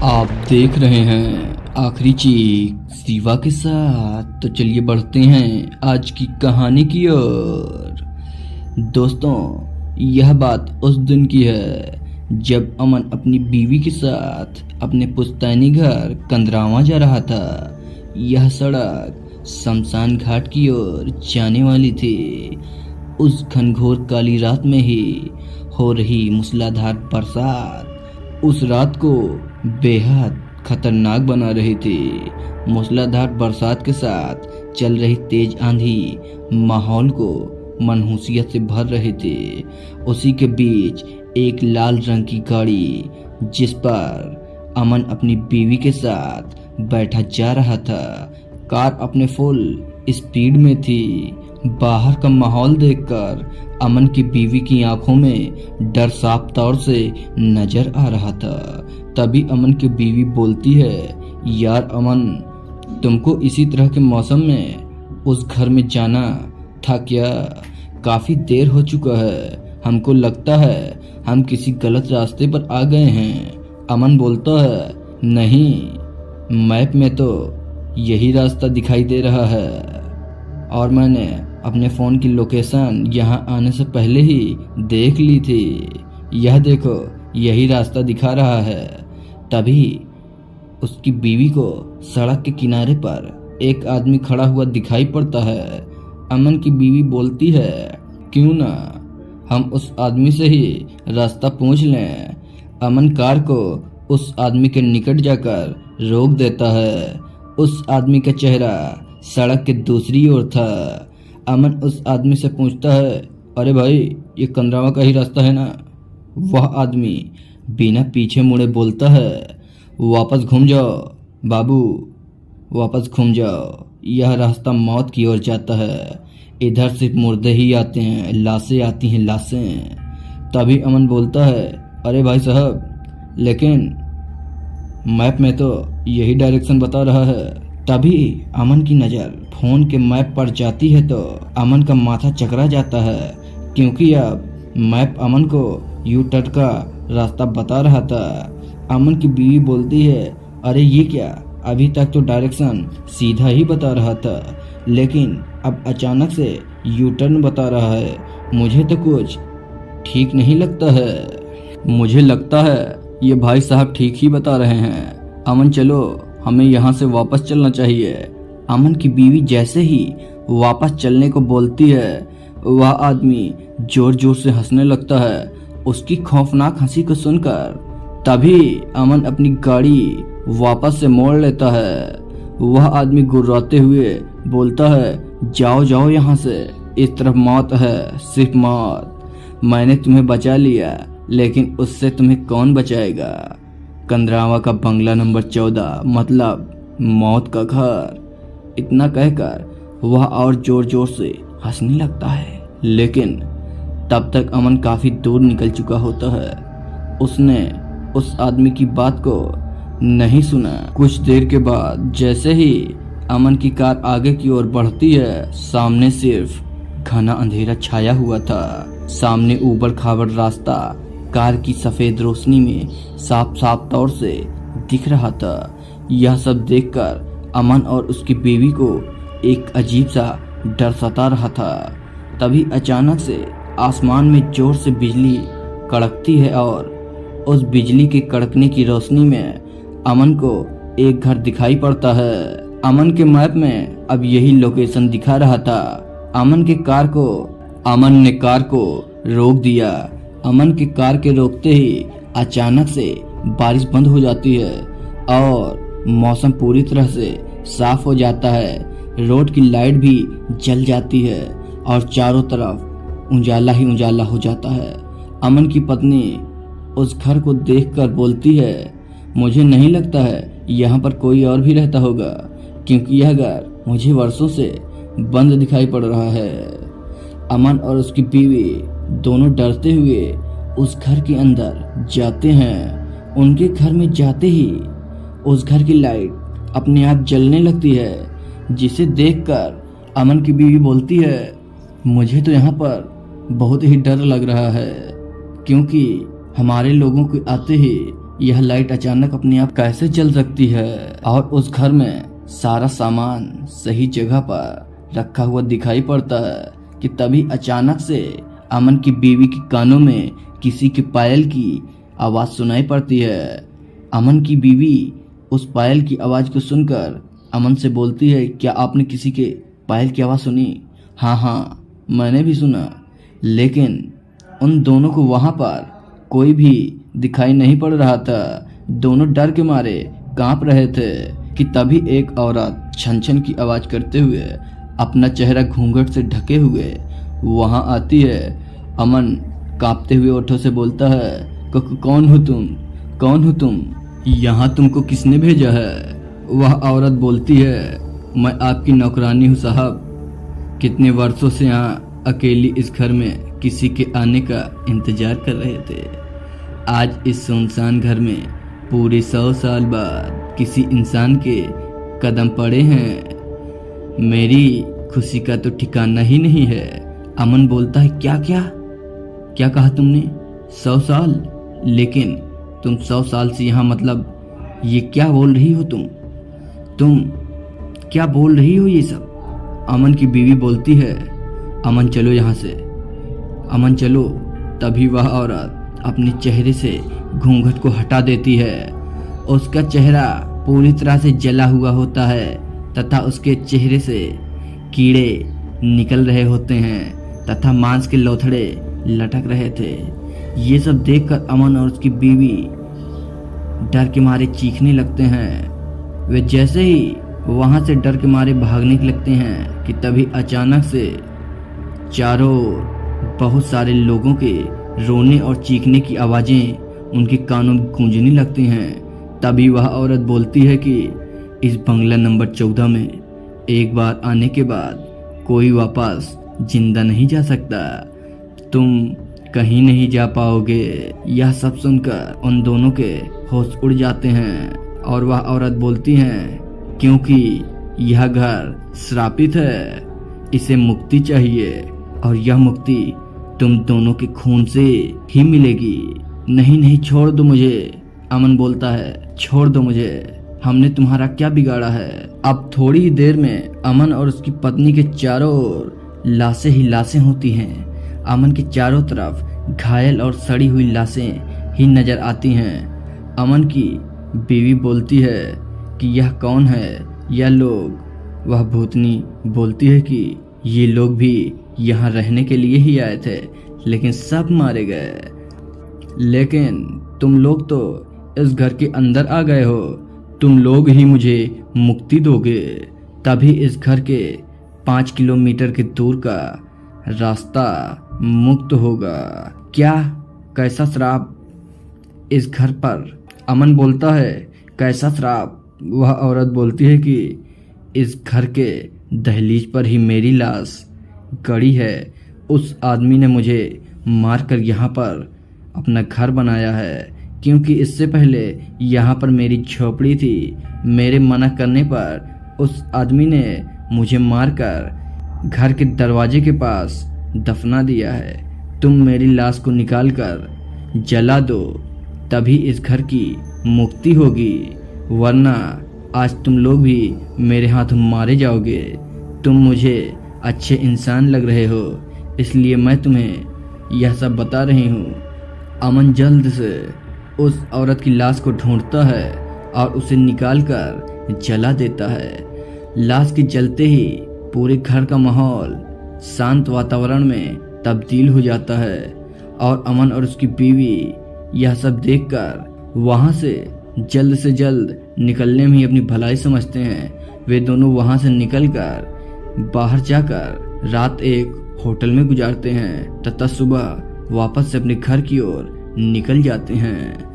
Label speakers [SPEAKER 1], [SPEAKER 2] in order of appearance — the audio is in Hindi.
[SPEAKER 1] आप देख रहे हैं आखिरी चीख शिवा के साथ। तो चलिए बढ़ते हैं आज की कहानी की ओर। दोस्तों, यह बात उस दिन की है जब अमन अपनी बीवी के साथ अपने पुश्तैनी घर कंदरावा जा रहा था। यह सड़क शमशान घाट की ओर जाने वाली थी। उस घनघोर काली रात में ही हो रही मूसलाधार बरसात उस रात को बेहद खतरनाक बना रही थी। मूसलाधार बरसात के साथ चल रही तेज आंधी माहौल को मनहूसियत से भर रही थी। उसी के बीच एक लाल रंग की गाड़ी जिस पर अमन अपनी बीवी के साथ बैठा जा रहा था। कार अपने फुल स्पीड में थी। बाहर का माहौल देखकर अमन की बीवी की आंखों में डर साफ तौर से नजर आ रहा था। तभी अमन की बीवी बोलती है, यार अमन, तुमको इसी तरह के मौसम में उस घर में जाना था क्या? काफी देर हो चुका है, हमको लगता है हम किसी गलत रास्ते पर आ गए हैं। अमन बोलता है, नहीं, मैप में तो यही रास्ता दिखाई दे रहा है और मैंने अपने फ़ोन की लोकेशन यहाँ आने से पहले ही देख ली थी। यह देखो, यही रास्ता दिखा रहा है। तभी उसकी बीवी को सड़क के किनारे पर एक आदमी खड़ा हुआ दिखाई पड़ता है। अमन की बीवी बोलती है, क्यों ना हम उस आदमी से ही रास्ता पूछ लें। अमन कार को उस आदमी के निकट जाकर रोक देता है। उस आदमी का चेहरा सड़क के दूसरी ओर था। अमन उस आदमी से पूछता है, अरे भाई, ये कंदरावा का ही रास्ता है ना? वह आदमी बिना पीछे मुड़े बोलता है, वापस घूम जाओ बाबू, वापस घूम जाओ। यह रास्ता मौत की ओर जाता है। इधर सिर्फ मुर्दे ही आते हैं, लाशें आती हैं, लाशें। तभी अमन बोलता है, अरे भाई साहब, लेकिन मैप में तो यही डायरेक्शन बता रहा है। तभी अमन की नज़र फोन के मैप पर जाती है तो अमन का माथा चकरा जाता है, क्योंकि अब मैप अमन को यू टर्न का रास्ता बता रहा था। अमन की बीवी बोलती है, अरे ये क्या, अभी तक तो डायरेक्शन सीधा ही बता रहा था, लेकिन अब अचानक से यू टर्न बता रहा है। मुझे तो कुछ ठीक नहीं लगता है। मुझे लगता है ये भाई साहब ठीक ही बता रहे हैं। अमन, चलो, हमें यहाँ से वापस चलना चाहिए। अमन की बीवी जैसे ही वापस चलने को बोलती है, वह आदमी जोर जोर से हंसने लगता है। उसकी खौफनाक हंसी को सुनकर तभी अमन अपनी गाड़ी वापस से मोड़ लेता है। वह आदमी गुर्राते हुए बोलता है, जाओ जाओ यहाँ से, इस तरफ मौत है, सिर्फ मौत। मैंने तुम्हें बचा लिया, लेकिन उससे तुम्हें कौन बचाएगा? कंदरावा का बंगला नंबर 14, मतलब मौत का घर। इतना कहकर वह और जोर जोर से हंसने लगता है, लेकिन तब तक अमन काफी दूर निकल चुका होता है। उसने उस आदमी की बात को नहीं सुना। कुछ देर के बाद जैसे ही अमन की कार आगे की ओर बढ़ती है, सामने सिर्फ घना अंधेरा छाया हुआ था। सामने ऊबड़ खाबड़ रास्ता कार की सफेद रोशनी में साफ साफ तौर से दिख रहा था। यह सब देखकर अमन और उसकी बीवी को एक अजीब सा डर सता रहा था। तभी अचानक से आसमान में जोर से बिजली कड़कती है और उस बिजली के कड़कने की रोशनी में अमन को एक घर दिखाई पड़ता है। अमन के मैप में अब यही लोकेशन दिखा रहा था। अमन ने कार को रोक दिया। अमन की कार के रोकते ही अचानक से बारिश बंद हो जाती है और मौसम पूरी तरह से साफ हो जाता है। रोड की लाइट भी जल जाती है और चारों तरफ उजाला ही उजाला हो जाता है। अमन की पत्नी उस घर को देखकर बोलती है, मुझे नहीं लगता है यहाँ पर कोई और भी रहता होगा, क्योंकि यह घर मुझे वर्षों से बंद दिखाई पड़ रहा है। अमन और उसकी बीवी दोनों डरते हुए उस घर के अंदर जाते हैं। उनके घर में जाते ही उस घर की लाइट अपने आप जलने लगती है, जिसे देखकर अमन की बीवी बोलती है, मुझे तो यहाँ पर बहुत ही डर लग रहा है, क्योंकि हमारे लोगों के आते ही यह लाइट अचानक अपने आप कैसे जल सकती है? और उस घर में सारा सामान सही जगह पर रखा हुआ दिखाई पड़ता है कि तभी अचानक से अमन की बीवी के कानों में किसी के पायल की आवाज़ सुनाई पड़ती है। अमन की बीवी उस पायल की आवाज़ को सुनकर अमन से बोलती है, क्या आपने किसी के पायल की आवाज़ सुनी? हाँ, मैंने भी सुना, लेकिन उन दोनों को वहाँ पर कोई भी दिखाई नहीं पड़ रहा था। दोनों डर के मारे कांप रहे थे कि तभी एक औरत छन छन की आवाज़ करते हुए अपना चेहरा घूंघट से ढके हुए वहाँ आती है। अमन कांपते हुए ओठों से बोलता है, कौन हो तुम? कौन हो तुम? यहाँ तुमको किसने भेजा है? वह औरत बोलती है, मैं आपकी नौकरानी हूँ साहब। कितने वर्षों से यहाँ अकेली इस घर में किसी के आने का इंतजार कर रहे थे। आज इस सुनसान घर में पूरे 100 साल बाद किसी इंसान के कदम पड़े हैं। मेरी खुशी का तो ठिकाना ही नहीं है। अमन बोलता है, क्या कहा तुमने? 100 साल? लेकिन तुम 100 साल से यहाँ, मतलब ये क्या बोल रही हो तुम क्या बोल रही हो ये सब? अमन की बीवी बोलती है, अमन चलो यहाँ से, अमन चलो। तभी वह औरत अपने चेहरे से घूंघट को हटा देती है। उसका चेहरा पूरी तरह से जला हुआ होता है तथा उसके चेहरे से कीड़े निकल रहे होते हैं तथा मांस के लोथड़े लटक रहे थे। ये सब देखकर अमन और उसकी बीवी डर के मारे चीखने लगते हैं। वे जैसे ही वहां से डर के मारे भागने लगते हैं कि तभी अचानक से चारों ओर बहुत सारे लोगों के रोने और चीखने की आवाजें उनके कानों में गूंजने लगती हैं। तभी वह औरत बोलती है कि इस बंगला नंबर 14 में एक बार आने के बाद कोई वापस जिंदा नहीं जा सकता। तुम कहीं नहीं जा पाओगे। यह सब सुनकर उन दोनों के होश उड़ जाते हैं और वह औरत बोलती हैं, क्योंकि यह घर श्रापित है, इसे मुक्ति चाहिए और यह मुक्ति तुम दोनों के खून से ही मिलेगी। नहीं, छोड़ दो मुझे। अमन बोलता है, छोड़ दो मुझे, हमने तुम्हारा क्या बिगाड़ा है? अब थोड़ी ही देर में अमन और उसकी पत्नी के चारों ओर लाशें ही लाशें होती हैं। अमन के चारों तरफ घायल और सड़ी हुई लाशें ही नजर आती हैं। अमन की बीवी बोलती है कि यह कौन है, यह लोग? वह भूतनी बोलती है कि ये लोग भी यहाँ रहने के लिए ही आए थे, लेकिन सब मारे गए। लेकिन तुम लोग तो इस घर के अंदर आ गए हो, तुम लोग ही मुझे मुक्ति दोगे, तभी इस घर के 5 किलोमीटर के दूर का रास्ता मुक्त होगा। क्या? कैसा श्राप इस घर पर? अमन बोलता है, कैसा श्राप? वह औरत बोलती है कि इस घर के दहलीज पर ही मेरी लाश गड़ी है। उस आदमी ने मुझे मारकर यहाँ पर अपना घर बनाया है, क्योंकि इससे पहले यहाँ पर मेरी झोपड़ी थी। मेरे मना करने पर उस आदमी ने मुझे मारकर घर के दरवाजे के पास दफना दिया है। तुम मेरी लाश को निकालकर जला दो, तभी इस घर की मुक्ति होगी, वरना आज तुम लोग भी मेरे हाथों मारे जाओगे। तुम मुझे अच्छे इंसान लग रहे हो, इसलिए मैं तुम्हें यह सब बता रही हूँ। अमन जल्द से उस औरत की लाश को ढूंढता है और उसे निकालकर जला देता है। लाश के जलते ही पूरे घर का माहौल शांत वातावरण में तब्दील हो जाता है और अमन और उसकी बीवी यह सब देखकर वहां से जल्द निकलने में ही अपनी भलाई समझते हैं। वे दोनों वहां से निकलकर बाहर जाकर रात एक होटल में गुजारते हैं तथा सुबह वापस से अपने घर की ओर निकल जाते हैं।